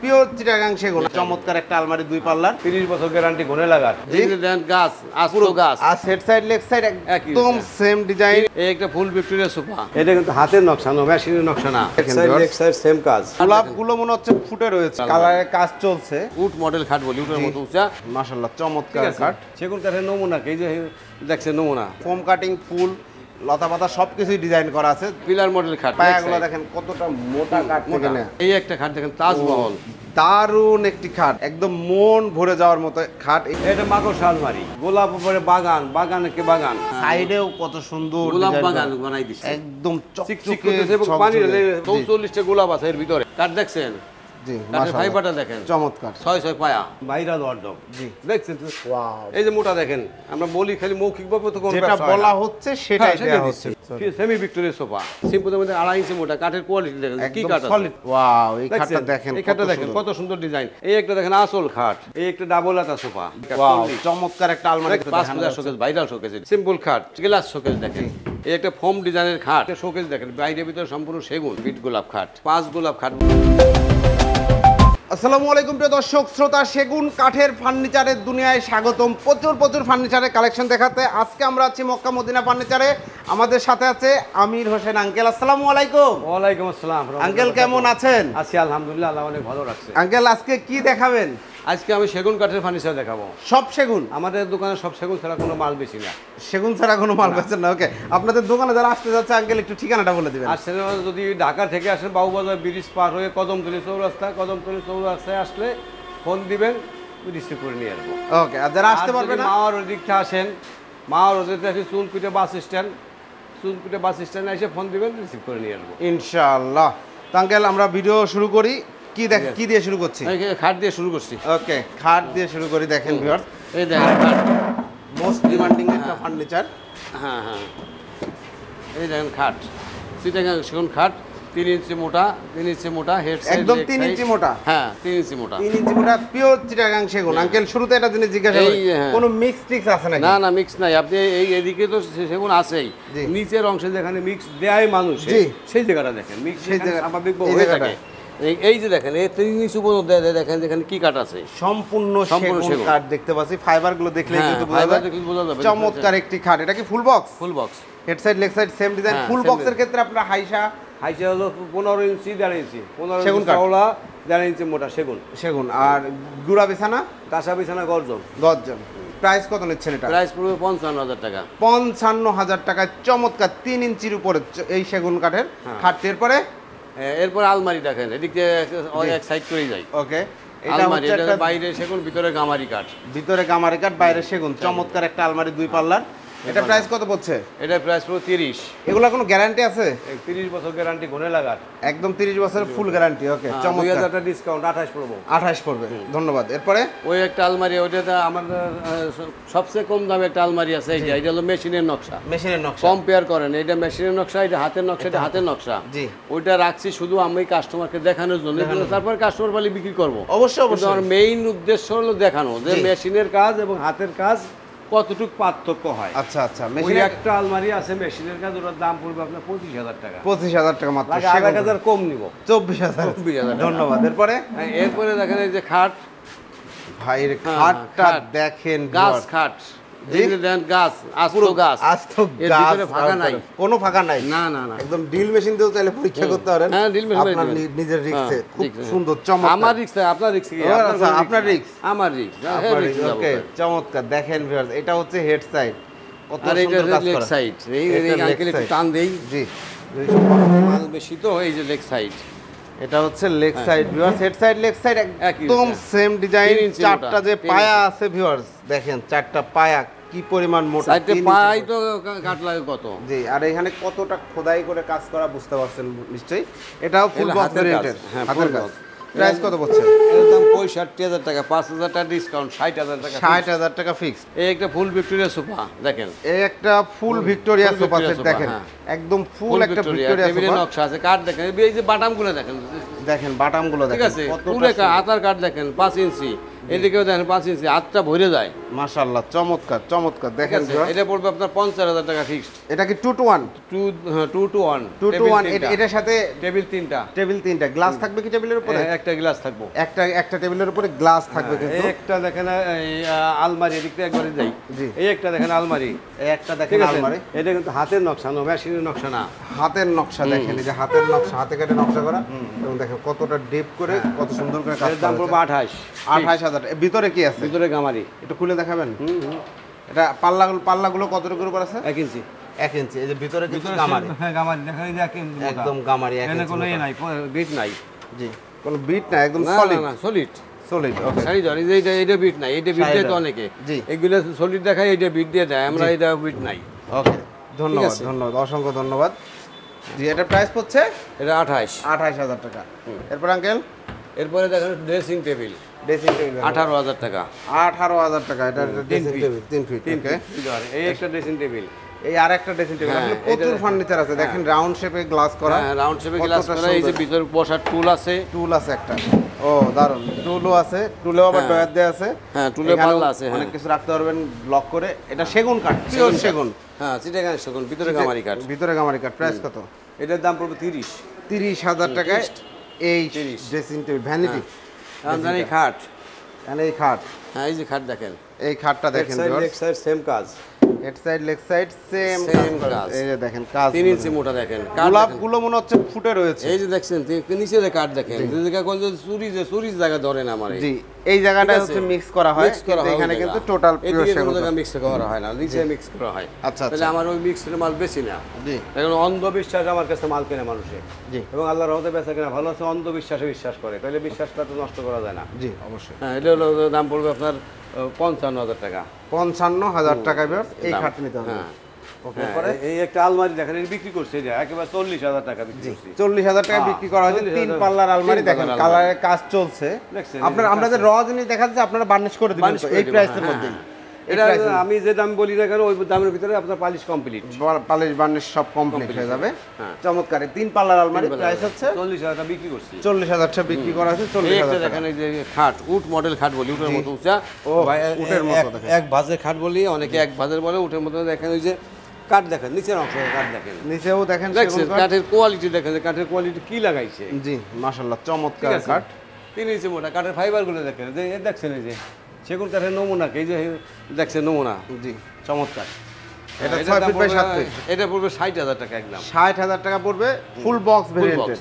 Pure Chittagong সেগুন। চমৎকার একটা আলমারি, দুই পাল্লার, 30 বছর গ্যারান্টি ঘনে লাগার। এই যে দেন গাছ, আস্ত গাছ। আর সেট সাইড লেগ সাইড একদম সেম ডিজাইন। এই একটা ফুল ভিক্টোরিয়া সোফা। এটা কিন্তু হাতের নকশা না, মেশিনের নকশা না। লেগ সাইড সেম কাজ। গোলাপগুলো মনে হচ্ছে ফুটে রয়েছে, কালারের কাজ চলছে। উড মডেল খাট বলি, উটের মতো উঁচা। মাশাআল্লাহ চমৎকার খাট। সেগুন কাঠের নমুনা, এই যে দেখছেন নমুনা। ফোম কাটিং, ফুল, লতা পাতা সবকিছুই ডিজাইন করা আছে। পিলার মডেল খাট। পায়াগুলো দেখেন কতটা মোটা কাঠ থেকে নেয়া। এই একটা খাট দেখেন, তাজমহল। দারুণ একটি খাট, একদম মন ভরে যাওয়ার মতো খাট। এটা মাকড়সা আলমারি, গোলাপ উপরে বাগান, বাগানে কে বাগান, সাইডেও কত সুন্দর গোলাপ বাগান বানাই দিছে। একদম চিকচিক করতেছে এবং পানি 44টা গোলাপ আছে এর ভিতরে। কাঠ দেখছেন? জি, কাঠের ফাইবারটা দেখেন, চমৎকার। 6 পায়া, বাইরা ওয়ার্ডরোব। জি, দেখছেন তো? ওয়াও, এই যে মোটা দেখেন, আমরা বলি খালি মৌখিকভাবে তো কোন যেটা বলা হচ্ছে সেটাই দেয়া হচ্ছে। সেমি ভিক্টোরিয়া সোফা, সিম্পলের মধ্যে 2.5 ইঞ্চি মোটা, কাঠের কোয়ালিটি দেখেন কি কাঠ আছে। সলিড। ওয়াও, এই খাটটা দেখেন, এই খাটটা দেখেন কত সুন্দর ডিজাইন। এই একটা দেখেন আসল খাট, এই একটা ডাবল আতা সোফা। ওয়াও, চমৎকার একটা আলমারি। 5 metre showcase, viral showcase, simple খাট, গ্লাস শোকেস দেখেন। এই একটা ফোম ডিজাইনের খাট, শোকেস দেখেন, বাইরে ভিতরে সম্পূর্ণ সেগুন, বিট গোলাপ খাট, 5 গোলাপ খাট। আসসালামু আলাইকুম প্রিয় দর্শক শ্রোতা, সেগুন কাঠের ফার্নিচারের দুনিয়ায় স্বাগতম। প্রচুর ফার্নিচারের কালেকশন দেখাতে আজকে আমরা আছি মক্কা মদিনা ফার্নিচারে। আমাদের সাথে আছে আমির হোসেন আঙ্কেল। আসসালামু আলাইকুম। ওয়ালাইকুম আসসালাম আঙ্কেল, কেমন আছেন? আছি আলহামদুলিল্লাহ, আল্লাহ অনেক ভালো রাখছে। আঙ্কেল, আজকে কি দেখাবেন? আজকে আমি সেগুন কাঠের ফার্নিচার দেখাবো। সব সেগুন? আমাদের দোকানে সব সেগুন ছাড়া কোনো মাল বেশি না। সেগুন ছাড়া কোনো মাল বেচেন না? ওকে, আপনাদের দোকানে যারা আসতে যাচ্ছে আঙ্কেল একটু ঠিকানাটা বলে দিবেন। আসলে যদি ঢাকা থেকে আসেন, বাবুবাজার ব্রিজ পার হয়ে কদমতলী চৌরাস্তায় আসলে ফোন দিবেন, রিসিভ করে নিয়ে আসবো। ওকে, আর যারা আসতে পারবেন না, মাওয়ার দিকটা আসেন, মাওয়ার ওদিকে আসি চুলকুটে বাস স্ট্যান্ড এসে ফোন দিবেন, রিসিভ করে নিয়ে আসবো ইনশাআল্লাহ। তো আঙ্কেল, আমরা ভিডিও শুরু করি। কি দিয়ে শুরু করছি? খাট দিয়ে শুরু করছি। ওকে, খাট দিয়ে শুরু করি। দেখেন ভিউয়ার্স, এই দেখেন খাট, মোস্ট ডিমান্ডিং একটা ফার্নিচার। হ্যাঁ, এই দেখেন খাট, চিটাগাং সেগুন খাট, 3 ইঞ্চি মোটা, হেড সাইড একদম 3 ইঞ্চি মোটা। হ্যাঁ, 3 ইঞ্চি মোটা, পিওর চিটাগাং সেগুন। আঙ্কেল, শুরুতে একটা জিনিস জিজ্ঞাসা করি, কোনো মিক্স টিক্স আছে নাকি? না, মিক্স নাই। আপনি এদিকে তো সেগুন আছেই, নিচের অংশে যেখানে মিক্স দেয় মানুষ, সেই জায়গাটা দেখেন মিক্স, সেই জায়গা স্বাভাবিক হয়ে থাকে। এই যে দেখেন, এই 3 ইঞ্চি পর্যন্ত দেখেন যেখানে কি কাঠ আছে, সম্পূর্ণ সেগুন কাঠ দেখতে পাচ্ছি। ফাইবার গুলো দেখলে কিন্তু বোঝা যাবে। চমৎকার একটি খাট। এটা কি full box? Full box, head side leg side same design. Full বক্সের ক্ষেত্রে আপনার হাইসা হলো 15 ইঞ্চি 1.5 ইঞ্চি, 15 ইঞ্চি চওড়া, 1.5 ইঞ্চি মোটা সেগুন। আর গুড়া বিছানা, কাঁচা বিছানা গর্জন। প্রাইস কত নিচ্ছেন এটা? প্রাইস পড়বে 55,000 টাকা। 55,000 টাকায় চমৎকার 3 ইঞ্চির উপরে এই সেগুন কাঠের খাট। এরপর আলমারি দেখেন, এদিকে এক সাইড করেই যায়। ওকে, আলমারি এটা বাইরে সেগুন, ভিতরে গামারি কাঠ, বাইরে সেগুন। চমৎকার একটা আলমারি, দুই পাল্লার। এটা প্রাইস কত পড়ছে? এটা প্রাইস পুরো 30। এগুলা কোনো গ্যারান্টি আছে? 30 বছর গ্যারান্টি ঘনে লাগার, একদম 30 বছরের ফুল গ্যারান্টি। ওকে, চমৎকার। 2000 টাকা ডিসকাউন্ট, 28 পড়বে। ধন্যবাদ। এরপরে ওই একটা আলমারি, ওইটা আমাদের সবচেয়ে কম দামে একটা আলমারি আছে। এটা হলো মেশিনের নকশা। কম্পেয়ার করেন, এটা মেশিনের নকশা, এটা হাতের নকশা, এটা হাতের নকশা। জি, ওইটা রাখছি শুধু আমি কাস্টমারকে দেখানোর জন্য, তারপর কাস্টমার পালি বিক্রি করবো। অবশ্যই। আমার মেইন উদ্দেশ্য হলো দেখানো যে মেশিনের কাজ এবং হাতের কাজ কতটুকু পার্থক্য হয়। আচ্ছা, ওই একটা আলমারি আছে মেশিনের কাজ, ওটার দাম পড়বে আপনার 25,000 টাকা। 25,000 টাকা মাত্র। 1,000 কম নিব, 24,000। ধন্যবাদ। এরপরে দেখেন এই যে খাট, ভাইয়ের খাটটা দেখেন, গাছ খাট, গাছ, আস্ত গাছ, ফাঁকা নাই, কোনো ফাঁকা নাই। না, একদম ড্রিল মেশিন দিয়েও চাইলে পরীক্ষা করতে পারেন। হ্যাঁ, ড্রিল মেশিন আপনার নিজের রিক্সে। খুব সুন্দর, চমৎকার। আমার রিক্স, আপনার রিক্স কি? আপনার রিক্স, আমার রিক্স। ওকে, চমৎকার। দেখেন ভিউয়ার্স, এটা হচ্ছে হেড সাইড, কত সুন্দর কাজ করা। লেগ সাইড, এই আঙ্কেল একটু টান দেই। জি, মাল বেশি তো, এই যে লেগ সাইড, এটা হচ্ছে leg side viewers. Head side leg side একদম সেম ডিজাইন। চারটা যে পায়া আছে ভিউয়ার্স, দেখেন চারটা পায়া কি পরিমাণ মোটা। চারটা পায়াই তো কাট লাগে কত। জি, আর এখানে কতটা খোদাই করে কাজ করা বুঝতে পারছেন নিশ্চয়ই। এটাও ফুল বক্স ভেরিয়েন্টের হাতের কাজ। প্রাইস কত পড়ছে? এর দাম 65,000 টাকা, 5,000 টাকা ডিসকাউন্ট, 60,000 টাকা। 60,000 টাকা ফিক্সড। এই একটা ফুল ভিক্টোরিয়া সোফা দেখেন, এই একটা ফুল ভিক্টোরিয়া সোফা সেট দেখেন, একদম ফুল একটা ভিক্টোরিয়া সোফা। টেবিলের নকশা আছে, কাঠ দেখেন, এই যে বাটামগুলো দেখেন, বাটামগুলো দেখেন, ঠিক আছে, পুরো আতার কাঠ দেখেন 5 ইঞ্চি, এদিকেও দেখেন 5 ইঞ্চি, হাতটা ভরে যায়, মাশাআল্লাহ, চমৎকার চমৎকার। দেখেন এটা পড়বে আপনার 50,000 টাকা ফিক্সড। এটা কি 2 to 1? 2 to 1 এটার সাথে টেবিল 3টা। টেবিল 3টা। গ্লাস থাকবে কি টেবিলের উপরে? একটা গ্লাস থাকবে। একটা টেবিলের উপরে গ্লাস থাকবে কিন্তু। এই একটা দেখেন আলমারি, এদিকটা একবারে যাই। জি। এই একটা দেখেন আলমারি, এই একটা দেখেন আলমারি। এটা কিন্তু হাতের নকশা না, মেশিনের নকশা না। হাতের নকশা দেখেন, এই যে হাতের নকশা, হাতে কেটে নকশা করা, এবং দেখেন কতটা ডিপ করে কত সুন্দর করে কাজ এর দাম পড়বে 28,000। ভিতরে কি আছে? ভিতরে গামারি। একটু খুলে দেখাবেন? এটা পাল্লাগুলো কতটুকুর উপর আছে? 1 ইঞ্চি। 1 ইঞ্চি। এই যে ভিতরে কিছু গামারি। হ্যাঁ, গামারি দেখেন, এই যে 1 ইঞ্চি। একদম গামারি 1 ইঞ্চি। কোনো নাই, বিট নাই। জি, কোনো বিট নাই, একদম সলিড। না, সলিড। সলিড। ওকে। সারি ধর, এই যে এটা বিট নাই, এটা বিট দেয় তো অনেকে। জি। এগুলো সলিড দেখায়, এটা বিট দিয়ে দেয়, আমরা এটা বিট নাই। ওকে, ধন্যবাদ ধন্যবাদ, অসংখ্য ধন্যবাদ। জি, এটা প্রাইস পড়ছে এটা 28,000 টাকা। এরপর আঙ্কেল, এরপরে দেখেন ড্রেসিং টেবিল, ড্রেসিং টেবিল 18,000 টাকা। 18,000 টাকা। এটা ড্রেসিং টেবিল 3 ফিট। ওকে, এই একটা ড্রেসিং টেবিল, এই আরেকটা ড্রেসিং টেবিল। আসলে প্রচুর ফার্নিচার আছে। দেখেন রাউন্ড শেপে গ্লাস করা। হ্যাঁ, রাউন্ড শেপে গ্লাস করা। এই যে ভিতরে বসার টুল আছে। টুল আছে একটা। ও দারুন, টুলও আছে। টুলেও আবার ডয়ার দেয়া আছে। হ্যাঁ, টুলে পাল্লা আছে। অনেক কিছু রাখতে পারবেন ব্লক করে। এটা সেগুন কাঠ, পিওর সেগুন। হ্যাঁ, চিটাগাং সেগুন, ভিতরে গামারি কাঠ। ভিতরে গামারি কাঠ। প্রাইস কত? এটার দাম পড়বে 30,000 টাকায় এই ড্রেসিং টেবিল ভ্যানিটি। আমদানি খাট। এখানে এই খাট। হ্যাঁ, এই যে খাট দেখেন, এই খাটটা দেখেন, লেগ সাইড সেম কাজ, head side leg side same কাজ। এই যে দেখেন কাজ 3 ইঞ্চি মোটা দেখেন। গোলাপগুলো মনে হচ্ছে ফুটে রয়েছে। এই যে দেখছেন নিচে যে কাঠ দেখেন, যে জায়গা কোন চুরির জায়গা ধরেন আমার। জি, এই জায়গাটা হচ্ছে মিক্স করা হয়, কিন্তু এখানে কিন্তু টোটাল পিওর এদিকে কোনো সেগুন। জায়গা মিক্স করা হয় না, নিচে মিক্স করা হয়। আচ্ছা, তাহলে আমার ওই মিক্সড মাল বেশি না। জি, এখন অন্ধবিশ্বাস আমার কাছে মাল কেনে মানুষে। জি, এবং আল্লাহর রহমতে বেচা কেনা ভালো আছে, অন্ধবিশ্বাসে বিশ্বাস করে, তাহলে বিশ্বাসটা তো নষ্ট করা যায় না। জি, অবশ্যই। হ্যাঁ, এটা হলো দাম পড়বে আপনার 55,000 টাকা। 55,000 টাকা বের এই খাট নিতে হবে। হ্যাঁ, ওকে, পরে এই একটা আলমারি দেখেন, এটা বিক্রি করছে, এটা একেবারে 40,000 টাকা বিক্রি করছে। 40,000 টাকা বিক্রি করা হয়েছে। 3 পাল্লার আলমারি দেখেন, কালারের কাজ চলছে। আপনারা আমরা যে র জিনিস দেখাচ্ছি আপনারা বার্নিশ করে দিবেন তো এই প্রাইসের মধ্যে। এটা আমি যে দাম বলি না কেন, ওই দামের ভিতরে আপনার পালিশ কমপ্লিট, পালিশ বার্নিশ সব কমপ্লিট হয়ে যাবে। চমৎকার। 3 পাল্লার আলমারি প্রাইস হচ্ছে 40,000 টাকা বিক্রি করছি। 40,000 টাকা বিক্রি করা হয়েছে। 40,000 টাকা। দেখেন এই যে খাট, উট মডেল খাট বলি, উটের মতো উঁচা। ও উটের মতো দেখেন, এক ভাজের খাট বলি, অনেকে এক ভাজের বলে, উটের মতো দেখেন। ওই যে কাঠ দেখেন, নিচের অংশ কাঠ দেখেন, নিচেও দেখেন দেখছেন কাঠের কোয়ালিটি দেখেন, কাঠের কোয়ালিটি কি লাগাইছে। জি, মাশাআল্লাহ, চমৎকার কাঠ। 3 ইঞ্চি মোটা কাঠের ফাইবার গুলো দেখেন, এই দেখছেন, এই যে সেগুন কাঠের নমুনা, এই যে দেখছেন নমুনা। জি, চমৎকার। এটা এটার 6 দাম ফিট বাই 7 পড়বে- ফিট। এটা পড়বে 60,000 টাকা একদম। 60,000 টাকা পড়বে ফুল বক্স ভেরিয়েন্টের।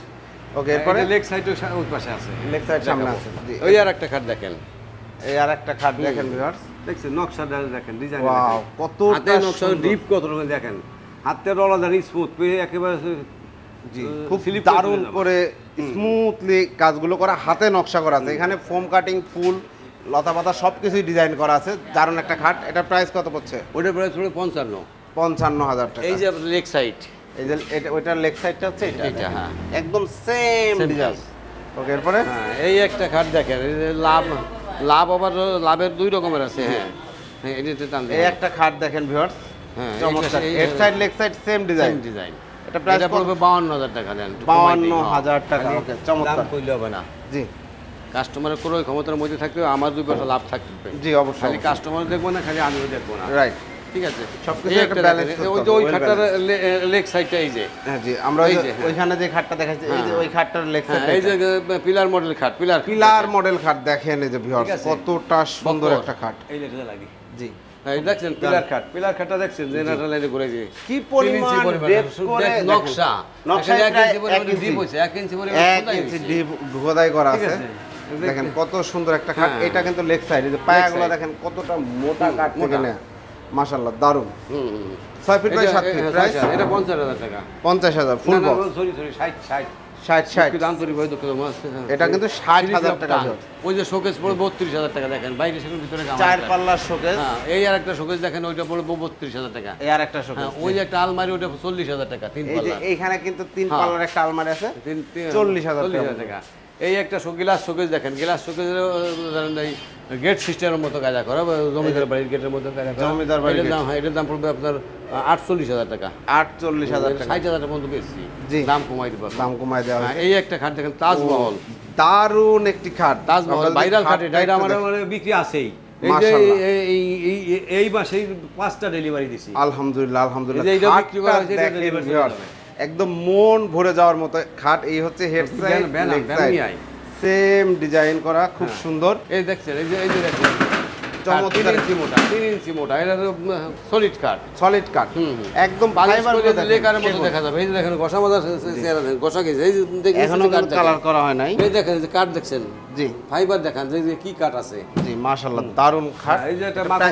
ওকে, এরপরে লেগ সাইড ওই পাশে আছে, লেগ সাইড সামনে আছে। জি, ওই আর একটা খাট দেখেন, এই আরেকটা খাট দেখেন ভিউয়ার্স। দেখছেন নকশা দেখেন, ডিজাইন ওয়াও, দেখেন, কতটা হাতের নকশা ডিপ কত রকম দেখেন, হাতের রলাদারি স্মুথ পেয়ে একেবারে। জি, খুব দারুণ করে স্মুথলি কাজগুলো করা, হাতে নকশা করা আছে। এখানে ফোম কাটিং, ফুল, লতা পাতা সবকিছুই ডিজাইন করা আছে। দারুণ একটা খাট। এটা প্রাইস কত পড়ছে? ওটার প্রাইস পড়বে 55। 55,000 টাকা। এই যে লেগ সাইড, এই যে এটা ওইটার লেগ সাইডটা হচ্ছে এটা। এটা হ্যাঁ, একদম সেম ডিজাইন। ওকে, এরপরে হ্যাঁ, এই একটা খাট দেখেন, এই যে লাভ আবার লাভের 2 রকমের আছে। হ্যাঁ, এটা টান এই একটা খাট দেখেন ভিউয়ার্স। হ্যাঁ, চমৎকার। Head side leg side same design. এটা প্রাইস পড়বে 52,000 টাকা। দেন 52,000 টাকা। ওকে, চমৎকার। দাম কইলে হবে না। জি, কাস্টমারের ক্রয় ক্ষমতার মধ্যে থাকতে আমার 2 পয়সা লাভ থাকবে। জি, অবশ্যই। খালি কাস্টমার দেখবো না, খালি আমিও দেখবো না। রাইট, ঠিক আছে, সবকিছু এই একটা একটা ব্যালেন্স দেখেন, করতে ওই যে ওই হবে, খাটটার লেগ সাইডটা, এই যে হ্যাঁ জি, আমরা এই যে, হ্যাঁ। ওইখানে যে খাটটা দেখাচ্ছি, এই যে ওই খাটটার লেগ সাইড, এই যে পিলার মডেল খাট, পিলার মডেল খাট দেখেন। এই যে ভিউয়ার্স, ঠিক আছে। কতটা সুন্দর একটা খাট। এই যে এটা লাগি। জি, এই দেখছেন পিলার খাটটা দেখছেন, জেনারেল লাইনে করে যে কি পরিমাণ ডেপ করে নকশা, নকশা 1 ইঞ্চি পরিমাণ ডিপ হইছে, 1 ইঞ্চি পরিমাণ 1 ইঞ্চি ডিপ খোদাই করা ঠিক আছে। আছে, দেখেন কত সুন্দর একটা খাট। হ্যাঁ। এটা কিন্তু লেগ সাইড, এই যে পায়াগুলো দেখেন কতটা মোটা কাঠ থেকে নেয়া। মাশাআল্লাহ, দারুণ। 6 ফিট বাই 7 ফিট। প্রাইস এটা 50,000 টাকা। 50,000 ফুল বক্স। সরি 60 60 দাম তৈরি হয় দুঃখ এটা কিন্তু 60,000 টাকা। ওই যে শোকেস পড়ে 32,000 টাকা দেখেন, বাইরে সেগুলোর ভিতরে গামা 4 পাল্লার শোকেস। হ্যাঁ, এই আর একটা শোকেস দেখেন, ওইটা পড়ে 32,000 টাকা। এই আর একটা শোকেস। হ্যাঁ, ওই যে একটা আলমারি, ওটা 40,000 টাকা, 3 এই যে পাল্লা। এইখানে কিন্তু 3 হ্যাঁ। পাল্লার একটা আলমারি আছে, 40,000 টাকা। এই একটা গ্লাস শোকেস দেখেন, গ্লাস শোকেসের ধরেন এই গেট সিস্টেমের মতো কাজ করা, জমিদার বাড়ির গেটের মতো কাজ করা। জমিদার বাড়ির এটার দাম, হ্যাঁ, এটার দাম পড়বে আপনার 48,000 টাকা। 48,000 টাকা। 60,000 টাকা পর্যন্ত বেশি। জি, দাম কমাই দিতে পারবো। দাম কমায় দেওয়া হ্যাঁ, হয়েছে। এই একটা খাট দেখেন, তাজমহল, দারুণ একটি খাট। তাজমহল আমরা যদি ভাইরাল খাট। খাটটা এটা একটু আমার বিক্রি আছেই, মাশাআল্লাহ এই মাসেই 5টা ডেলিভারি দিছি আলহামদুলিল্লাহ আলহামদুলিল্লাহ এই যে এটা বিক্রি করা হয়েছে, এটা দেখেন delivery viewers, চলে যাবে। একদম মন ভরে যাওয়ার মতো খাট। এই হচ্ছে head side leg side same design করা, খুব সুন্দর। এই দেখছেন, এই যে দেখছেন চমৎকার 3 ইঞ্চি মোটা, এটা সলিড কাঠ। সলিড কাঠ, একদম ফাইবার লেকারের মতো দেখা যাবে। এই যে দেখেন ঘষা মাজা ঘষা গেছে, এই যে দেখেন এখনো কালার করা হয় নাই। এই দেখেন যে কাঠ দেখছেন, জি ফাইবার দেখেন যে কি কাঠ আছে। জি মাশাআল্লাহ দারুন খাট। এই যে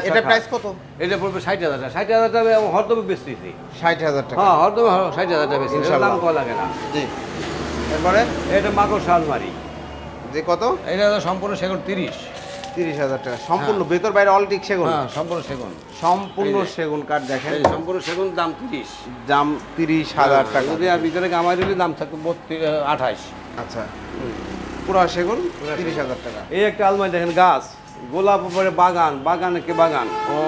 এটা প্রাইস কত? এটা পড়বে 60,000 টাকা। 60,000 টাকা হরদমে বেচতেছি। 60,000 টাকা। হ্যাঁ হরদমে 60,000 টাকা বেচতেছি, দাম কম লাগে না। জি এরপরে এটা মাকড় শালমারি, যে কত? এটা সম্পূর্ণ সেগুন 30,000 টাকা সম্পূর্ণ, ভেতর বাইরে অল টিক সেগুন। হ্যাঁ সম্পূর্ণ সেগুন, সম্পূর্ণ সেগুন কাঠ দেখেন, এই সম্পূর্ণ সেগুন দাম 30। দাম 30,000 টাকা। যদি আর ভিতরে গামারি হলে দাম থাকবে 28। আচ্ছা পুরো সেগুন 30,000 টাকা। এই একটা আলমারি দেখেন, গাছ গোলাপ উপরে বাগান, বাগানে বাগান। ও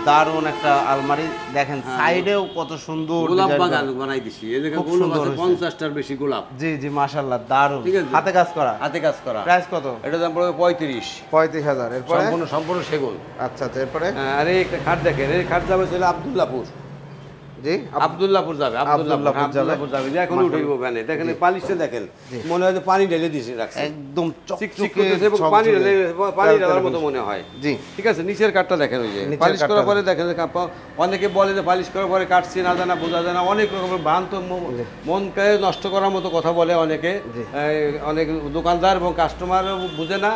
দারুন একটা আলমারি দেখেন, সাইডেও কত সুন্দর গোলাপ design বাগান করা। বানাই দিছি। এই দেখেন খুব গোলাপ সুন্দর আছে হয়েছে। 50টার বেশি গোলাপ। জি জি মাশাআল্লাহ দারুন, ঠিক আছে। হাতে কাজ করা। হাতে কাজ করা। প্রাইস কত? এটা দাম পড়বে 35। 35,000। এরপরে সম্পূর্ণ সেগুন। আচ্ছা আচ্ছা এরপরে আর এই একটা খাট দেখেন, এই খাট যাবে ছিল আব্দুল্লাহপুর। জি আব্দুল্লাহপুর যাবে, আব্দুল্লাহপুর যাবে। যে এখন উঠেইব ভ্যানে। দেখেন এই পালিশটা দেখেন, মনে হয় যে পানি ঢেলে দিয়েছে রাখছে। একদম চিকচিক চকচকে করতেছে এবং পানি ঢেলে পানি ঢালার মতো মনে হয়। জি ঠিক আছে, নিচের কাঠটা দেখেন, ওই যে নিচের পালিশ করার কাঠটা পরে দেখেন যে অনেকে বলে যে পালিশ করার পরে কাটছি না জানা বোঝা যায় না, অনেক রকমের ভ্রান্ত মনকে নষ্ট করার মতো কথা বলে অনেকে। অনেক দোকানদার এবং কাস্টমারও বুঝে না।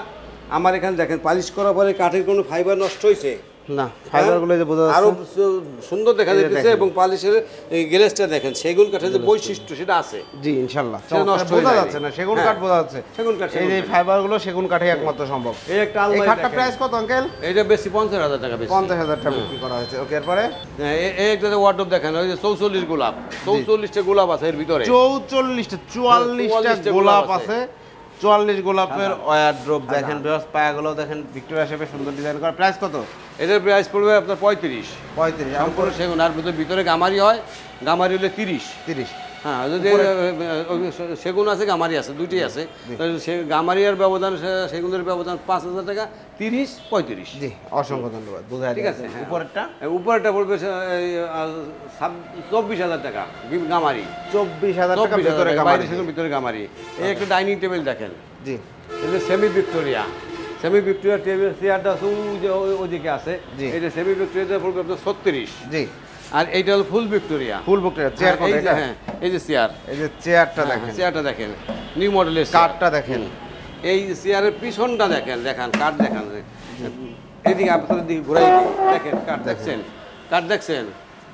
আমার এখানে দেখেন পালিশ করার পরে কাঠের কোনো ফাইবার নষ্ট হয়েছে না, ফাইবারগুলো যে বোঝা আরো যাচ্ছে সুন্দর দেখা যাচ্ছে এবং পালিশের এই গ্লেজটা দেখেন, সেগুন কাঠের যে বৈশিষ্ট্য সেটা আছে। জি ইনশাআল্লাহ সেটা নষ্ট হয়ে বোঝা যায়নি। যাচ্ছে না, সেগুন কাঠ বোঝা যাচ্ছে। সেগুন কাঠ, এই যে ফাইবারগুলো সেগুন কাঠে একমাত্র সম্ভব। এই একটা এই আলমারি খাটটা দেখেন। প্রাইস কত আঙ্কেল? এটা বেশি 50,000 টাকা বেশি। 50,000 টাকা বিক্রি করা হয়েছে। ওকে এরপরে এই একটা ওয়ার্ডরোব দেখেন, ওই যে 44 গোলাপ, 44টা গোলাপ আছে এর ভিতরে। 44টা 44টা গোলাপ আছে। 44 গোলাপের ওয়ার্ড্রোব দেখেন, বেশ পায়াগুলো দেখেন, ভিক্টোরিয়া শেপে সুন্দর ডিজাইন করা। প্রাইস কত? এটার প্রাইস পড়বে আপনার 35। 35। সম্পূর্ণ সেগুন, আর ভিতরে গামারি হয়, গামারি হলে 30। 30। হ্যাঁ যদি সেগুন আছে গামারি আছে, দুইটাই আছে। সে গামারিয়ার ব্যবধান, সেগুনের ব্যবধান 5,000 টাকা, 30 35। জি অসংখ্য ধন্যবাদ, বুঝাই ঠিক আছে। উপরেরটা উপরেরটা পড়বে 24,000 টাকা গামারি। 24,000 টাকা ভিতরে বাইরে গামারি। সেগুন, ভিতরে গামারি। এই একটা ডাইনিং টেবিল দেখেন, জি এটা semi Victoria. Semi Victoria table চেয়ারটা আছে ওইদিকে আছে। জি। এটা সেমি ভিক্টোরিয়াতে পড়বে আপনার 36। জি আর এইটা হলো ফুল ভিক্টোরিয়া। ফুল ভিক্টোরিয়া চেয়ার কত এটা? হ্যাঁ এই যে চেয়ার, এই যে চেয়ারটা দেখেন, চেয়ারটা দেখেন, নিউ মডেলের কাঠটা দেখেন, এই চেয়ারের পিছনটা দেখেন, কাঠ দেখান। এদিকে আপনাদের দিকে ঘুরাই দিই, দেখেন কাঠ দেখছেন, কাঠ দেখছেন,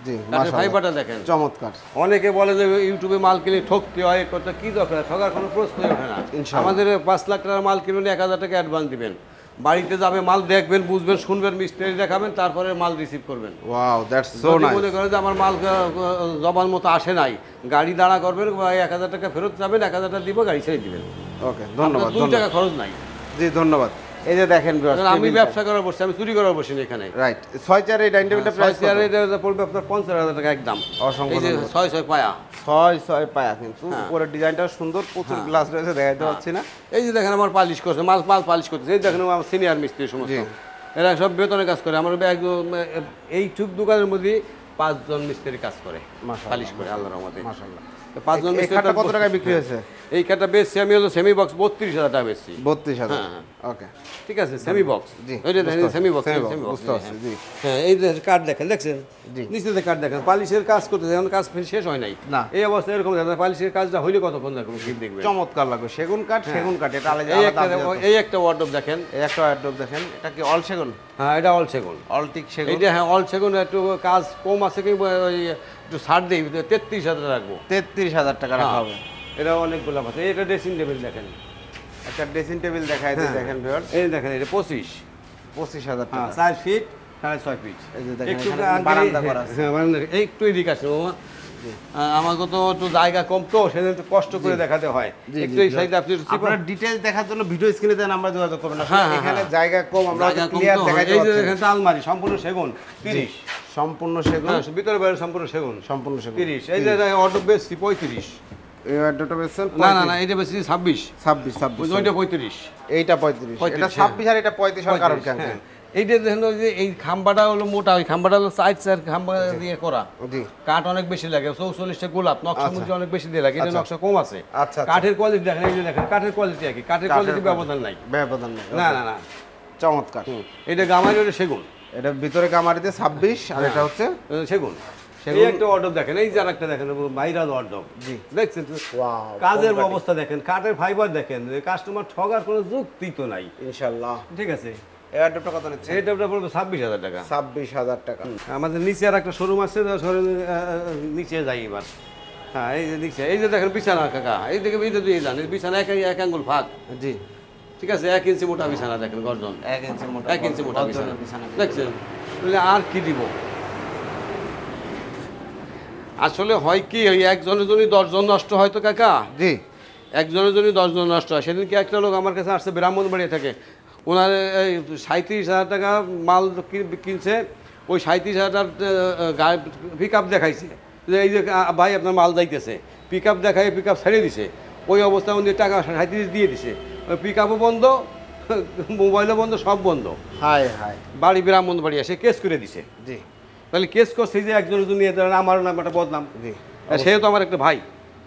জি কাঠের মাশাআল্লাহ ফাইবারটা দেখেন। চমৎকার। অনেকে বলে যে ইউটিউবে মাল কিনে ঠকতে হয়, কত কি দরকার, ঠকার কোনো প্রশ্নই ওঠে না। ইনশাআল্লাহ। আমাদের 5 লাখ টাকার মাল কিনলে 1,000 টাকা অ্যাডভান্স দিবেন, বাড়িতে যাবে মাল দেখবেন, বুঝবেন, শুনবেন, মিস্ত্রি দেখাবেন, তারপরে মাল রিসিভ করবেন। ওয়াও দ্যাটস সো যদি নাইস। মনে করেন যে আমার মাল জবান মতো আসে নাই, গাড়ি দাঁড়া করবেন, 1,000 টাকা ফেরত যাবেন, 1,000 টাকা দিব, গাড়ি ছেড়ে দিবেন। ওকে ধন্যবাদ। 2 টাকা খরচ নাই। জি ধন্যবাদ। এই যে দেখেন কারণ আমি ব্যবসা করার বসছি, আমি চুরি করার বসি না এখানে। রাইট। 6 চেয়ার এই ডাইনিং টেবিলটা প্রাইস কত? এটা পড়বে আপনার 50,000 টাকা একদম। অসংখ্য এই যে ধন্যবাদ। 6 পায়া, 6 পায়া, কিন্তু উপরের ডিজাইনটা সুন্দর, প্রচুর গ্লাস রয়েছে, দেখাইতে পাচ্ছি না। এই যে দেখেন আমার পালিশ করছে, মাল পালিশ করতেছে। এই দেখেন আমার সিনিয়র মিস্ত্রি সমস্ত, এরা সব বেতনে কাজ করে। আমার এই চুপ দোকানের মধ্যে 5 জন মিস্ত্রি কাজ করে, পালিশ করে আল্লাহর রহমতে। মাশাআল্লাহ। 5 জন এই খাটটা কত টাকায় বিক্রি হয়েছে? এই খাটটা বেচছি আমি হলো সেমি বক্স 32,000 টাকা বেচছি। 32,000। হ্যাঁ। ওকে ঠিক আছে, সেমি বক্স। জি, ওইটা দেখেন semi box, semi box, semi box. বুঝতে পারছি, জি। হ্যাঁ এই যে কাঠ দেখেন, দেখছেন? জি। নিচেতে কাঠ দেখেন, পালিশের কাজ করতেছে, এখন কাজ শেষ হয় নাই। না। এই অবস্থা এরকম দেখেন, পালিশের কাজটা হইলে কতক্ষণ দেখবেন, কি দেখবেন। চমৎকার লাগবে, সেগুন কাঠ, সেগুন কাঠ, এটা আলাদা এই আলাদা একটা আলাদা। এই একটা ওয়ার্ডরোব দেখেন, এই একটা ওয়ার্ড্রোব দেখেন, এটা কি অল সেগুন? হ্যাঁ এটা অল সেগুন, অল টিক সেগুন। এইটা হ্যাঁ অল সেগুন। একটু কাজ কম আছে কি ওই একটু ছাড় দিই, 33,000 টাকা রাখবো। 33,000 টাকা রাখা হবে। এটা অনেকগুলো আছে। এটা ড্রেসিং টেবিল দেখেন, একটা ড্রেসিং টেবিল দেখাই দিই, দেখেন ভিউয়ার্স। এই দেখেন, এটা 25,000 টাকা। 4 ফিট 6.5 ফিট। এই যে দেখেন, একটু এখানে বারান্দা করা আছে। হ্যাঁ বারান্দা, একটু এদিকে আসো মামা। আমাকে তো একটু জায়গা কম, তো সেজন্য একটু কষ্ট করে দেখাতে হয়। একটু এই সাইডে আপনি আপনারা ডিটেইলস দেখার জন্য ভিডিও স্ক্রিনে দেন, আমরা যোগাযোগ করবেন। হ্যাঁ, এখানে জায়গা কম, আমরা জায়গা কম ক্লিয়ার তো হয়। দেখাইতে এই যে পারছি না। দেখেন আলমারি সম্পূর্ণ সেগুন 30। সম্পূর্ণ সেগুন, হ্যাঁ ভিতরে বাইরে সম্পূর্ণ সেগুন সম্পূর্ণ সেগুন 30। এই যে অটো বেশি 35। এই ওয়ার্ডটা বেচছেন না না না, এটা বেশি 26। 26 ওইটা 35। এইটা 35, এটা 26 আর এটা 35 হওয়ার কারণ কি? এইটা দেখেন ওই যে এই খাম্বাটা হলো মোটা, ওই খাম্বাটা হলো সাইড খাম্বা দিয়ে করা। জি। কাঠ অনেক বেশি লাগে, 44টা গোলাপ নকশা মুজি অনেক বেশি দিয়ে লাগে, এটা নকশা কম আছে। আচ্ছা। কাঠের কোয়ালিটি দেখেন, এই যে দেখেন কাঠের কোয়ালিটি কি, কাঠের কোয়ালিটি ব্যবধান নাই। ব্যবধান নাই। না না না, চমৎকার। এটা গামারি, ওটা সেগুন। এটা ভিতরে গামারিতে 26 আর এটা হচ্ছে সেগুন। এই একটা অর্ডব দেখেন, এই যে আরেকটা দেখেন ভাইরাল অর্ডব। জি। দেখছেন তো? কাজের অবস্থা দেখেন, কাঠের ফাইবার দেখেন, কাস্টমার ঠগার কোনো যুক্তি তো নাই ইনশাআল্লাহ। ঠিক আছে। এই অর্ডারটা কত নিচ্ছে? এটা পড়বে 26,000 টাকা। 26,000 টাকা। আমাদের নিচে আর একটা শোরুম আছে, নিচে যাই এবার। হ্যাঁ, এই যে নিচে, এই যে দেখেন বিছানা কাকা, এই দিকে এই দিয়ে যান, বিছানা এক আঙ্গুল ফাঁক। জি। ঠিক আছে, 1 ইঞ্চি মোটা বিছানা দেখেন, গর্জন 1 ইঞ্চি মোটা। 1 ইঞ্চি মোটা বিছানা দেখছেন। আর কি দিব? আসলে হয় কি, ওই একজনের জন্য 10 জন নষ্ট হয় তো কাকা। জি। একজনের জন্য 10 জন নষ্ট হয়। সেদিনকে একটা লোক আমার কাছে আসছে, ব্রাহ্মণবাড়ি থেকে। ওনার এই 37,000 টাকা মাল কিনছে, ওই 37,000 পিক আপ দেখাইছে যে এই যে ভাই আপনার মাল যাইতেছে, পিক আপ দেখাই পিক আপ ছেড়ে দিছে। ওই অবস্থায় উনি টাকা 37 দিয়ে দিছে, ওই পিক আপও বন্ধ, মোবাইলও বন্ধ, সব বন্ধ। High high. বাড়ি ব্রাহ্মণবাড়ি এসে কেস করে দিছে। জি। তাহলে কেস করছে যে একজনের জন্য আমার নাম একটা বদনাম। জি। সেও তো আমার একটা ভাই।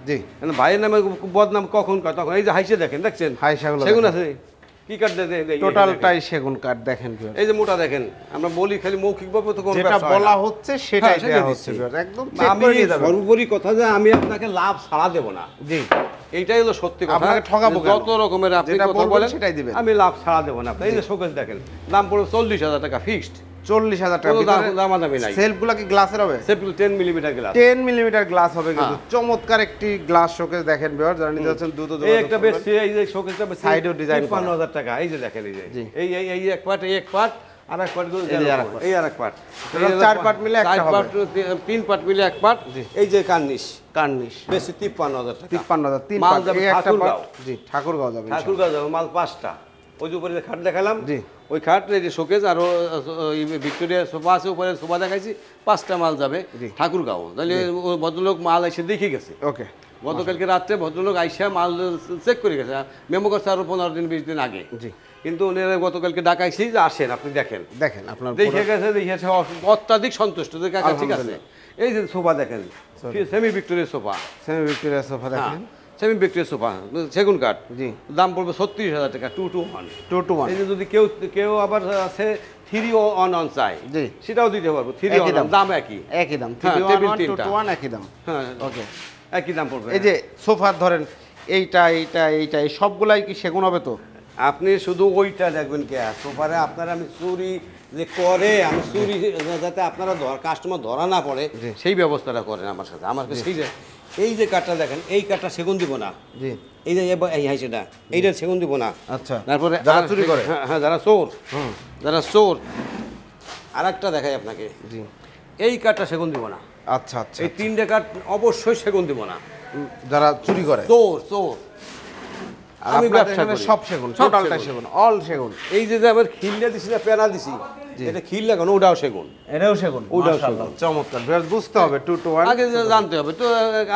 জি। ভাইয়ের নামে বদনাম কখন কয় তখন। এই যে হাইসে দেখেন, দেখছেন সেগুন আছে, কি কাঠ টোটালটাই সেগুন কাঠ দেখেন। এই যে মোটা দেখেন, আমরা বলি খালি মৌখিকভাবে তো কোনো যেটা বলা হচ্ছে সেটাই দেয়া হচ্ছে। একদম চেক করে নিয়ে যাবেন। সর্বোপরি কথা যে আমি আপনাকে লাভ ছাড়া দেব না। জি। এইটাই হলো সত্যি কথা। আপনাকে ঠকাবো কেন? যত রকমের আপনি কথা বলেন সেটাই দিবেন, আমি লাভ ছাড়া দেব না। এই যে শোকেস দেখেন, দাম পড়বে 40,000 টাকা ফিক্সড। 40,000 টাকা। দামাদামি নাই। সেলফগুলো কি গ্লাসের হবে? সেলফগুলো 10 মিলিমিটার গ্লাস। 10 মিলিমিটার গ্লাস হবে কিন্তু। চমৎকার একটি গ্লাস শোকেস দেখেন ভিউয়ার, যারা নিতে যাচ্ছেন দ্রুত এই একটা বেশ, এই যে শোকেসটা বেশ সাইডেও ডিজাইন 55,000 টাকা। এই যে দেখেন, এই যে এই এক পার্ট, এই এক পার্ট, আর এক পার্ট, এই আর এক পার্ট, 4 পার্ট মিলে একটা হবে। 3 পার্ট মিলে এক পার্ট। এই যে কার্নিশ বেশি 53,000 টাকা। 53,000 3 মাল পার্ট। যাবে এই একটা ঠাকুরগাঁও। পার্ট। জি, ঠাকুরগাঁও যাবে। ঠাকুরগাঁও যাবে মাল 5টা। ওই যে উপরে যে খাট দেখালাম, জি, ওই খাট, এই যে শোকেস, আর ভিক্টোরিয়া সোফা আছে, উপরে সোফা দেখাইছি, 5টা মাল যাবে ঠাকুরগাঁও। তাহলে ভদ্রলোক মাল এসে দেখে গেছে। ওকে। গতকালকে রাত্রে ভদ্রলোক আইসা মাল চেক করে গেছে, মেমো করছে আরো 15 দিন 20 দিন আগে। জি। কিন্তু উনি গতকালকে ডাকাইছি যে আসেন, আপনি দেখেন আপনার দেখে গেছে অত্যাধিক সন্তুষ্ট যে কাকা ঠিক আছে। এই যে সোফা দেখেন, semi Victoria sofa. Semi Victoria sofa দেখেন, সেমি ভিক্টোরিয়া সোফা, সেগুন কাঠ। জি। দাম পড়বে 36,000 টাকা। 2 to 1। 2 to 1। এই যে যদি কেউ আবার আছে 3 on চাই, জি, সেটাও দিতে পারবো। 3 on দাম একই দাম। টেবিল 2 তিনটা to 1 একই দাম। হ্যাঁ, ওকে, একই দাম পড়বে। এই যে সোফার ধরেন এইটা এই সবগুলাই কি সেগুন হবে তো? আপনি শুধু ওইটা দেখবেন কে সোফারে আপনারা, আমি চুরি যে করে, আমি চুরি যাতে আপনারা কাস্টমার ধরা না পড়ে সেই ব্যবস্থাটা করেন আমার সাথে। আমার কাছে এই যে কাঠটা দেখেন, এই কাঠটা সেগুন দিব না। জি। এই যে এই হাইসেটা, এইটা সেগুন দিব না। আচ্ছা। তারপরে যারা চুরি করে, হ্যাঁ, যারা চোর, আর একটা দেখাই আপনাকে। জি। এই কাঠটা সেগুন দিব না। আচ্ছা আচ্ছা। এই 3টে কাঠ অবশ্যই সেগুন দিব না। যারা চুরি করে, চোর। আমি ব্যবসা করি, সব সেগুন, টোটালটাই সেগুন, অল সেগুন। এই যে আবার খিল্লা দিছি না, পেনা দিছি, এটা খিল লাগানো, ওটাও সেগুন। এটাও সেগুন, ওটাও সেগুন। চমৎকার। বেশ বুঝতে হবে 2 to 1 আগে জানতে হবে তো।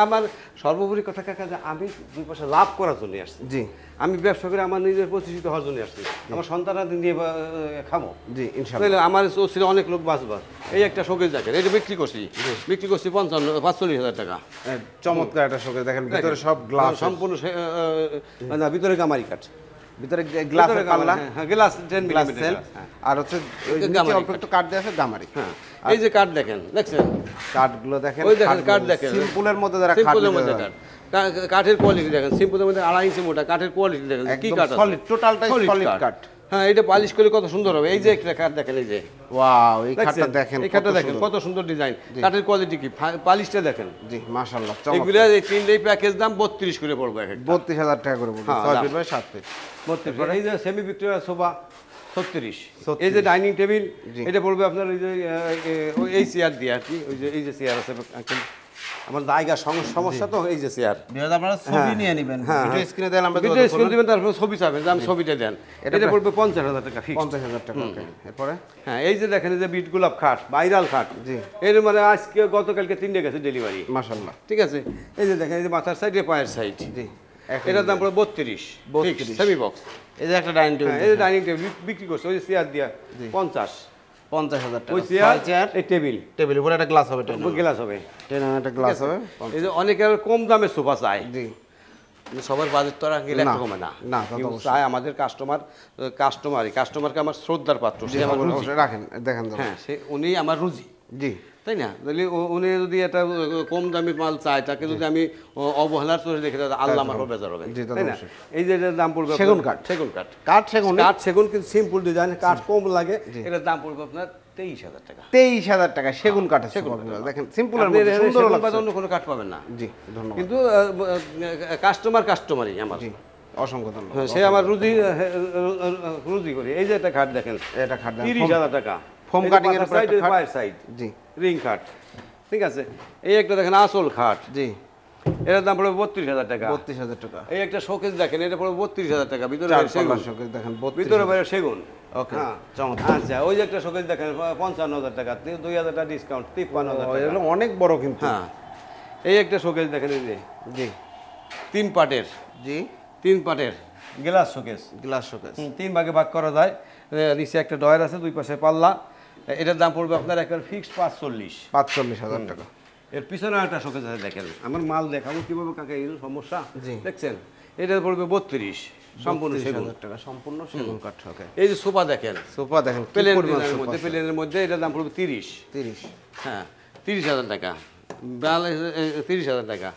আমার সর্বোপরি কথা কাকা যে আমি 2 পয়সা লাভ করার জন্য আসছি। জি। আমি ব্যবসা করে আমার নিজের প্রতিষ্ঠিত হওয়ার জন্য আসছি, আমার সন্তানরা নিয়ে খামো। জি, ইনশাআল্লাহ। আমার ছিল অনেক লোক বাঁচবার। এই একটা শোকেস দেখেন, এটা বিক্রি করছি 45,000 টাকা। চমৎকার একটা শোকেস দেখেন, ভিতরে সব গ্লাস, সম্পূর্ণ ভিতরে গামারি কাঠ, ভিতরে গ্লাসের পাল্লা। হ্যাঁ, গ্লাস 10 মিলিমিটার। আর হচ্ছে নিচে অল্প একটু কাঠ দেয়া আছে গামারি। হ্যাঁ, এই যে কাঠ দেখেন, দেখছেন কাঠগুলো দেখেন, ওই দেখেন কাঠ দেখেন, সিম্পলের মধ্যে যারা সিম্পলের মধ্যে কাঠ, কাঠের কোয়ালিটি দেখেন, সিম্পলের মধ্যে 2.5 ইঞ্চি মোটা কাঠের কোয়ালিটি দেখেন, কি কাঠ আছে, সলিড, টোটালটাই সলিড কাঠ। হ্যাঁ, এটা পালিশ করে কত সুন্দর হবে। এই যে একটা কাঠ দেখেন, এই যে ওয়াও, এই কাঠটা দেখেন, এই কাঠটা দেখেন কত সুন্দর ডিজাইন, কাঠের কোয়ালিটি কি, পালিশটা দেখেন। জি, মাশাআল্লাহ। এগুলা এই 3টাই প্যাকেজ দাম 32 করে পড়বে এক একটা। 32,000 টাকা করে পড়বে, 6 ফিট বাই 7 ফিট। 32। এই যে সেমি ভিক্টোরিয়া সোফা 36। এই যে ডাইনিং টেবিল, এটা পড়বে আপনার ওই যে এই চেয়ার দিয়ে আর কি, ওই যে এই যে চেয়ার আছে, আমার জায়গা সমস্যা তো, এই যে চেয়ার। আপনারা ছবি নিয়ে নেবেন, ভিডিও স্ক্রিনে দেন, আমরা ভিডিও স্ক্রিনে দিবেন, তারপর ছবি চাবেন যে আমি ছবিটা দেন। এটা পড়বে 50,000 টাকা ফিক্স। 50,000 টাকা। এরপরে হ্যাঁ, এই যে দেখেন, এই যে বিট গোলাপ খাট, ভাইরাল খাট। জি। এর মানে আজকে গতকালকে 3টে গেছে ডেলিভারি, মাশাআল্লাহ। ঠিক আছে। এই যে দেখেন, এই যে মাথার সাইড, পায়ের সাইড। জি। এটার দাম পড়বে 32 সেমি বক্স। এই যে একটা ডাইনিং টেবিল, এই যে ডাইনিং টেবিল বিক্রি করছে ওই যে চেয়ার দিয়া 50,000 টাকা। ওই চেয়ার এই টেবিল উপরে একটা গ্লাস হবে, গ্লাস হবে, একটা গ্লাস হবে। এই যে অনেকের কম দামে সোফা চায়, জি সবার বাজেট তো আর কমে না, চাই আমাদের কাস্টমারকে আমার শ্রদ্ধার পাত্র, সে আমার রুচি রাখেন, দেখেন হ্যাঁ, সে উনি আমার রুচি, জি তাই না? তাহলে উনি যদি একটা কম দামি মাল চায়, তাকে যদি আমি অবহেলার চোখে দেখে আল্লাহ আমার বেজার হবে, তাই না? এই যে এটার দাম পড়বে সেগুন কাঠ, সেগুন কিন্তু সিম্পল ডিজাইন, কাঠ কম লাগে, এটার দাম পড়বে আপনার 23,000 টাকা। 23,000 টাকা সেগুন কাঠের, দেখেন সিম্পলের মধ্যে সুন্দর লাগছে, অন্য কোনো কাঠ পাবেন না। জি ধন্যবাদ। কিন্তু কাস্টমারই আমার, জি অসংখ্য ধন্যবাদ, সে আমার রুজি করি। এই যে একটা খাট দেখেন, এটা খাট 30,000 টাকা, ফোম কাটিং এর উপরে একটা পায়ের সাইড, জি রিং খাট, ঠিক আছে। এই একটা দেখেন আসল খাট, জি এটার দাম পড়বে 32,000 টাকা। 32,000 টাকা। এই একটা শোকেস দেখেন, এটা পড়বে 32,000 টাকা, ভিতরে শোকেস দেখেন, ভিতরে বাইরে সেগুন। ওকে হ্যাঁ চমৎকার। আচ্ছা, ওই যে একটা শোকেস দেখেন 55,000 টাকা, 2,000 টাকা ডিসকাউন্ট, 53,000 টাকা, এগুলো অনেক বড় কিন্তু। হ্যাঁ, এই একটা শোকেস দেখেন, এই যে জি 3 পার্টের, জি 3 পার্টের গ্লাস শোকেস, গ্লাস শোকেস 3 ভাগে ভাগ করা যায়, নিচে একটা ডয়ার আছে, দুই পাশে পাল্লা। এটার দাম পড়বে আপনার একবার ফিক্সড 45,000 টাকা। এর পিছনে একটা শোকেস আছে, দেখেন আমার মাল দেখাবো কিভাবে, কাকে এই সমস্যা জি দেখছেন। এটা পড়বে 32 সম্পূর্ণ সেগুন টাকা, সম্পূর্ণ সেগুন কাঠ। ওকে এই যে সোফা দেখেন, প্লেনের মধ্যে এটার দাম পড়বে 30, হ্যাঁ 30,000 টাকা, 30,000 টাকা।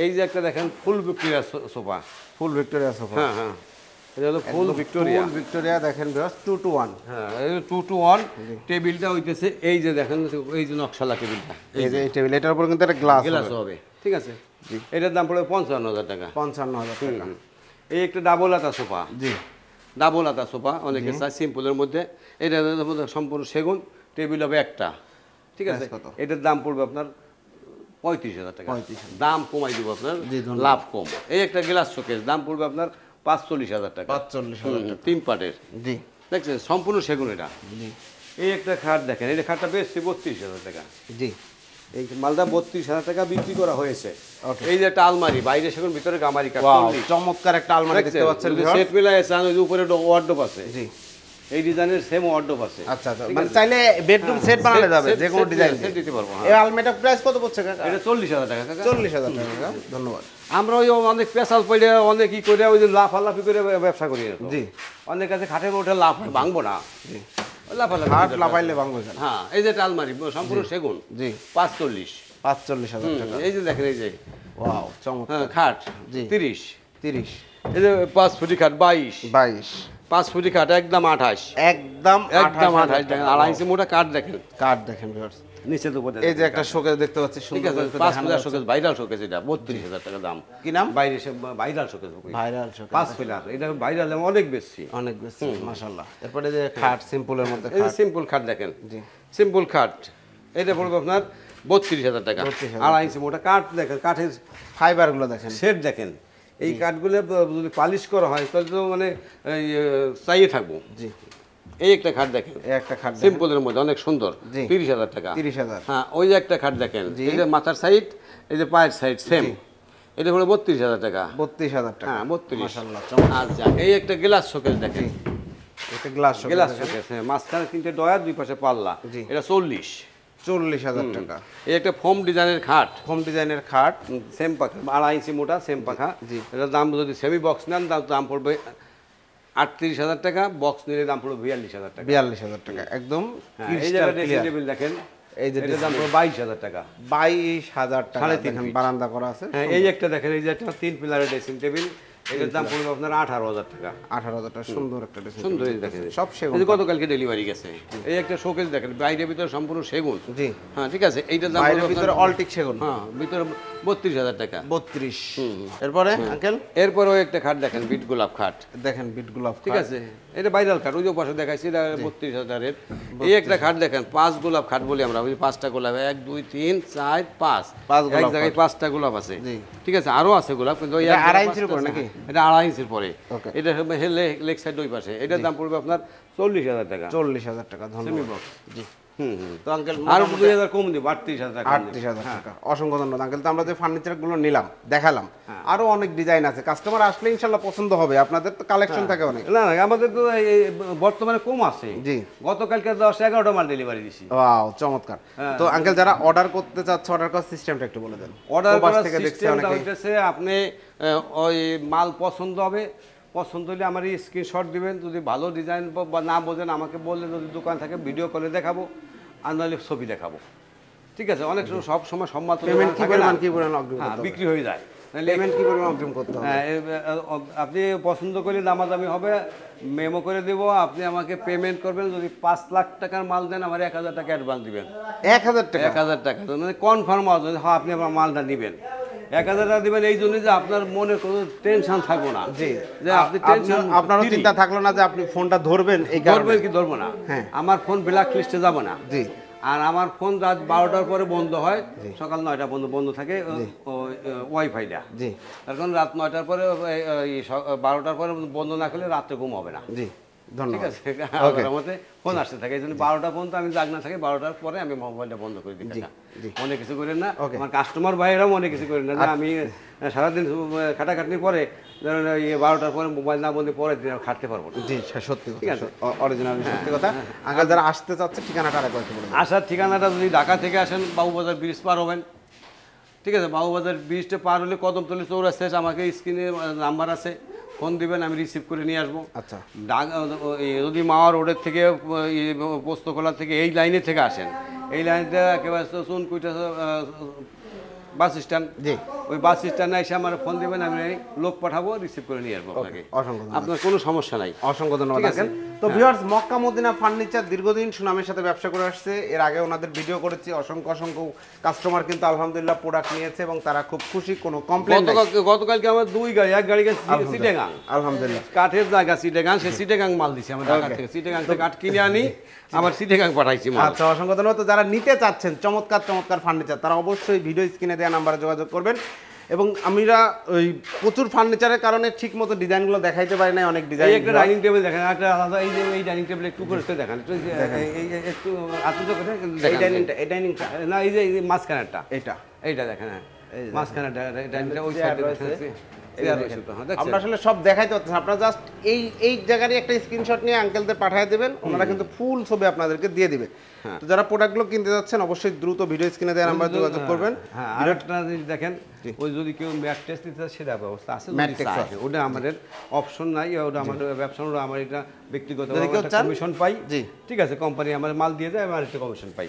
এই যে একটা দেখেন ফুল ভিক্টোরিয়া সোফা, হ্যাঁ হ্যাঁ, এটা হলো ফুল ভিক্টোরিয়া দেখেন 2 to 1, হ্যাঁ 2 to 1। টেবিলটা হইতেছে এই যে দেখেন, এই যে নকশালা টেবিলটা, এই যে টেবিল, এটার উপর কিন্তু একটা গ্লাস হবে, ঠিক আছে। এটার দাম পড়বে 55,000 টাকা। 55,000 টাকা। এই একটা ডাবল আতা সোফা, জি ডাবল আতা সোফা, অনেকে চায় সিম্পলের মধ্যে, এটা সম্পূর্ণ সেগুন, টেবিল হবে একটা, ঠিক আছে। এটার দাম পড়বে আপনার 35,000 টাকা, দাম কমাই দিব আপনার, লাভ কম। এই একটা গ্লাস শোকেস, দাম পড়বে আপনার 45,000 টাকা, 45,000 টাকা, 3 পার্টের, জি দেখছেন সম্পূর্ণ সেগুন এটা। জি এই একটা খাট দেখেন, এই খাটটা বেশি 32,000 টাকা, জি এই মালটা 32,000 টাকা বিক্রি করা হয়েছে। এই যে একটা আলমারি, বাইরে সেগুন, ভিতরে গামারি কাঠ, চমৎকার একটা আলমারি দেখতে পাচ্ছেন, সেট মিলাই আছে, ওই যে উপরে ওয়ার্ডরোব আছে, জি এই ডিজাইনের সেম ওয়ার্ডরোব আছে। আচ্ছা আচ্ছা, মানে চাইলে বেডরুম সেট বানানো যাবে, যে কোনো ডিজাইন দিতে পারবো। এই আলমারিটার প্রাইস কত পড়ছে কাকা? এটা 40,000 টাকা কাকা, 40,000 টাকা। ধন্যবাদ। আমরা ওই অনেক পেশাল পড়ে অনেক কি করে ওই যে লাফালাফি করে ব্যবসা করি, জি অনেক কাছে খাটের ওঠে লাফ ভাঙবো না, জি লাফালাফি খাট লাফাইলে ভাঙবে। হ্যাঁ, এই যে একটা আলমারি সম্পূর্ণ সেগুন, জি 45,000 টাকা। এই যে দেখেন, এই যে ওয়াও চমৎকার খাট, জি 30, এই যে 5 ফুটি খাট 22, 5 ফুটি খাট একদম 28, একদম 28 দেখেন, 2.5 ইঞ্চি মোটা কাঠ দেখেন, ভিউয়ার্স। নিচে তো এই যে একটা শোকেস দেখতে পাচ্ছি, ঠিক আছে, 5 ফুটার শোকেস, ভাইরাল শোকেস, এটা 32,000 টাকা দাম। কি নাম? বাইরে সে ভাইরাল শোকেস, 5 ফিলার, এটা ভাইরাল অনেক বেশি, মাশাআল্লাহ। এরপরে যে খাট সিম্পলের মধ্যে, এই সিম্পল খাট দেখেন, জি সিম্পল খাট, এটা পড়বে আপনার 32,000 টাকা, 2.5 ইঞ্চি মোটা কাঠ দেখেন, কাঠের ফাইবারগুলো দেখেন, সেট দেখেন। এই কাঠগুলো যদি পালিশ করা হয় তাহলে তো মানে চাইয়ে থাকবো। জি এই একটা খাট দেখেন, এই একটা খাট সিম্পলের মধ্যে অনেক সুন্দর, 30,000 টাকা। 30,000। হ্যাঁ, ওই যে একটা খাট দেখেন, এই যে মাথার সাইড, এই যে পায়ের সাইড সেম, এটা হলো 32,000 টাকা। 32,000 টাকা, হ্যাঁ 32, মাশাআল্লাহ। আচ্ছা, এই একটা গ্লাস শোকেস দেখেন, একটা গ্লাস শোকেস, হ্যাঁ মাঝখানে 3টে ডয়ার, দুই পাশে পাল্লা, এটা 40,000 টাকা। এই একটা ফোম ডিজাইনের খাট, সেম পাখা, 2.5 ইঞ্চি মোটা সেম পাখা। এটার দাম যদি সেমি বক্স নেন দাম পড়বে 38,000 টাকা, বক্স নিলে দাম পড়বে 42,000 টাকা। 42,000 টাকা একদম। এই যে ড্রেসিং টেবিল দেখেন, এই যে এটার দাম পড়বে 22,000 টাকা। 22,000 টাকা, দেখেন বারান্দা করা আছে। হ্যাঁ, এই একটা দেখেন, এই যে একটা 3 পিলারের ড্রেসিং টেবিল, এটার দাম পড়বে আপনার 18,000 টাকা। 18,000 টাকা, সুন্দর একটা ড্রেসিং টেবিল, সুন্দর দেখেন, সব সেগুন। এই যে গতকালকে ডেলিভারি গেছে। এই একটা শোকেস দেখেন, বাইরে ভিতরে সম্পূর্ণ সেগুন, জি হ্যাঁ ঠিক আছে। এইটার দাম বাইরে ভিতরে অলটিক সেগুন, হ্যাঁ ভিতরে 32,000 টাকা। 32। এরপরে আঙ্কেল, এরপরও একটা খাট দেখেন, বিট গোলাপ খাট দেখেন, বিট গোলাপ, ঠিক আছে। এটা ভাইরাল খাট, ওই যে পাশে দেখাইছি, এটা 32,000-এর। এই একটা খাট দেখেন, 5 গোলাপ খাট বলি আমরা, ওই 5টা গোলাপ, 1 2 3 4 5, এক জায়গায় 5টা গোলাপ আছে, ঠিক আছে। আরো আছে গোলাপ, কিন্তু ওই 2.5 ইঞ্চির উপরে নাকি? এটা 2.5 ইঞ্চির পরে, এটা লেগ সাইড ওই পাশে। এটার দাম পড়বে আপনার 40,000 টাকা। 40,000 টাকা, ধন্যবাদ। জি তো আঙ্কেল আর 2000 কম দিব, 38,000 টাকা। 38,000 টাকা। অসংখ্য ধন্যবাদ আঙ্কেল। তো আমরা যে ফার্নিচারগুলো নিলাম, দেখালাম, আরো অনেক ডিজাইন আছে, কাস্টমার আসলে ইনশাল্লাহ পছন্দ হবে। আপনাদের তো কালেকশন থাকে অনেক। না না, আমাদের তো এই বর্তমানে কম আছে। জি, গতকালকে 10-11টা মাল ডেলিভারি দিছি। ওয়াও, চমৎকার। তো আঙ্কেল যারা অর্ডার করতে চাচ্ছে, অর্ডার করার সিস্টেমটা একটু বলে দেন। অর্ডার প্রবাস করার থেকে দেখছে সিস্টেমটা অনেকে। হইতেছে, আপনি ওই মাল পছন্দ হবে, পছন্দ হলে আমার স্ক্রিনশট দিবেন। যদি ভালো ডিজাইন বা না বোঝেন আমাকে বললে, যদি দোকান থাকে ভিডিও কলে দেখাবো, আর নাহলে ছবি দেখাবো। ঠিক আছে, অনেক সব সময় সম্মান তো পেমেন্ট কি থাকে না। পরিমাণ অগ্রিম হ্যাঁ, করতে হবে? বিক্রি হয়ে যায়। পেমেন্ট কি পরিমাণ অগ্রিম করতে হবে? হ্যাঁ, আপনি পছন্দ করলে দামাদামি হবে, মেমো করে দেব, আপনি আমাকে পেমেন্ট করবেন। যদি 5 লাখ টাকার মাল দেন, আমার 1000 টাকা অ্যাডভান্স দিবেন। 1000 টাকা? 1000 টাকা মানে কনফার্ম হবে, হ্যাঁ আপনি আমার মালটা নেবেন। 1000 টাকা দিবেন এই জন্য যে আপনার মনে কোনো টেনশন থাকবো না। জি, যে আপনি টেনশন, আপনারও চিন্তা থাকলো না যে আপনি ফোনটা ধরবেন, এই ধরবেন কি ধরবো না। হ্যাঁ, আমার ফোন ব্ল্যাক লিস্টে যাবে না। জি। আর আমার ফোন রাত 12টার পরে বন্ধ হয়, সকাল 9টা বন্ধ থাকে ওয়াইফাইটা। জি, তার কারণ রাত 9টার পরে 12টার পরে বন্ধ না করলে রাত্রে ঘুম হবে না। জি, ঠিক ধন্যবাদ। আছে, আমার মতে ফোন আসতে থাকে, এই জন্য 12টা পর্যন্ত আমি জাগ না থাকি, 12টার পরে আমি মোবাইলটা বন্ধ করে দিই। মনে কিছু করেন না, আমার কাস্টমার ভাইয়েরাও মনে কিছু করেন না যে আমি সারাদিন খাটাখাটনির পরে, ধরেন 12টার পরে মোবাইল না বন্ধ, পরের দিন খাটতে পারবো না। জি, সত্যি ঠিক আছে, অরিজিনাল সত্যি কথা। আঙ্কেল যারা আসতে চাচ্ছে ঠিকানাটা আরেকবার একটু বলুন। আসার ঠিকানাটা যদি ঢাকা থেকে আসেন, বাবুবাজার ব্রিজ পার হবেন। ঠিক আছে, বাবুবাজার ব্রিজটা পার হলে কদমতলী চৌরাস্তা আমাকে স্ক্রিনে নাম্বার আছে, ফোন দিবেন, আমি রিসিভ করে নিয়ে আসবো। আচ্ছা, যদি মাওয়া রোডের থেকে, পোস্তকলা থেকে, এই লাইনে থেকে আসেন, এই লাইনটা একেবারে চুনকুইটা বাস স্ট্যান্ড। জি, ওই বাস স্ট্যান্ডে এসে আমার ফোন দিবেন, আমি লোক পাঠাবো, রিসিভ করে নিয়ে আসবো আপনাকে। অসংখ্য ধন্যবাদ। আপনার কোনো সমস্যা নাই। অসংখ্য ধন্যবাদ ঠিক আছে। আঙ্কেল। তো ভিউয়ার্স, মক্কা মদিনা ফার্নিচার দীর্ঘদিন সুনামের সাথে ব্যবসা করে আসছে। এর আগে ওনাদের ভিডিও করেছি, অসংখ্য কাস্টমার কিন্তু আলহামদুলিল্লাহ প্রোডাক্ট নিয়েছে এবং তারা খুব খুশি, কোনো কমপ্লেন নাই। গতকালকে আমার 2 গাড়ি, এক গাড়ি সিটেগাং, আলহামদুলিল্লাহ, কাঠের জায়গা সিটেগাং, সে সিটেগাং মাল দিছে আমার ঢাকা থেকে। সিটেগাং থেকে কাঠ কিনে আনি, আবার সিটেগাং পাঠাইছি মাল। আচ্ছা, অসংখ্য ধন্যবাদ। তো যারা নিতে চাচ্ছেন চমৎকার ফার্নিচার, তারা অবশ্যই ভিডিও স্ক্রিনে দেওয়া নাম্বারে যোগাযোগ করবেন। এবং আমরা ওই প্রচুর ফার্নিচারের কারণে ঠিক মতো ডিজাইনগুলো দেখাইতে পারি না, অনেক ডিজাইন। এই একটা ডাইনিং টেবিল দেখেন, একটা আলাদা, এই যে এই ডাইনিং টেবিল একটু করে দেখান, একটু একটু আতুত করে এই ডাইনিংটা না, এই যে মাঝখানেরটা, এইটা দেখেন, হ্যাঁ মাঝখানে ডাইনিংটা, ওই সাইডে আমরা আসলে সব দেখাইতে পারছি না। আপনারা জাস্ট এই জায়গারই একটা স্ক্রিনশট নিয়ে আঙ্কেলদের পাঠিয়ে দেবেন, ওনারা কিন্তু ফুল ছবি আপনাদেরকে দিয়ে দিবে। তো যারা প্রোডাক্টগুলো কিনতে যাচ্ছেন অবশ্যই দ্রুত ভিডিও স্ক্রিনে দেওয়া নাম্বারে যোগাযোগ করবেন। হ্যাঁ, আরেকটা জিনিস দেখেন, ওই যদি কেউ ম্যাট টেস্ট দিতে সেটা ব্যবস্থা আছে, ওটা আমাদের অপশন নাই, ওটা আমাদের ব্যবসা, আমার এটা ব্যক্তিগত কমিশন পাই। জি, ঠিক আছে, কোম্পানি আমার মাল দিয়ে দেয়, আমার একটা কমিশন পাই,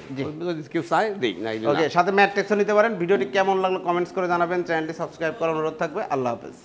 যদি কেউ চায় দেই না। ওকে, সাথে ম্যাট টেক্সও নিতে পারেন। ভিডিওটি কেমন লাগলো কমেন্টস করে জানাবেন, চ্যানেলটি সাবস্ক্রাইব করার অনুরোধ থাকবে। আল্লাহ হাফেজ।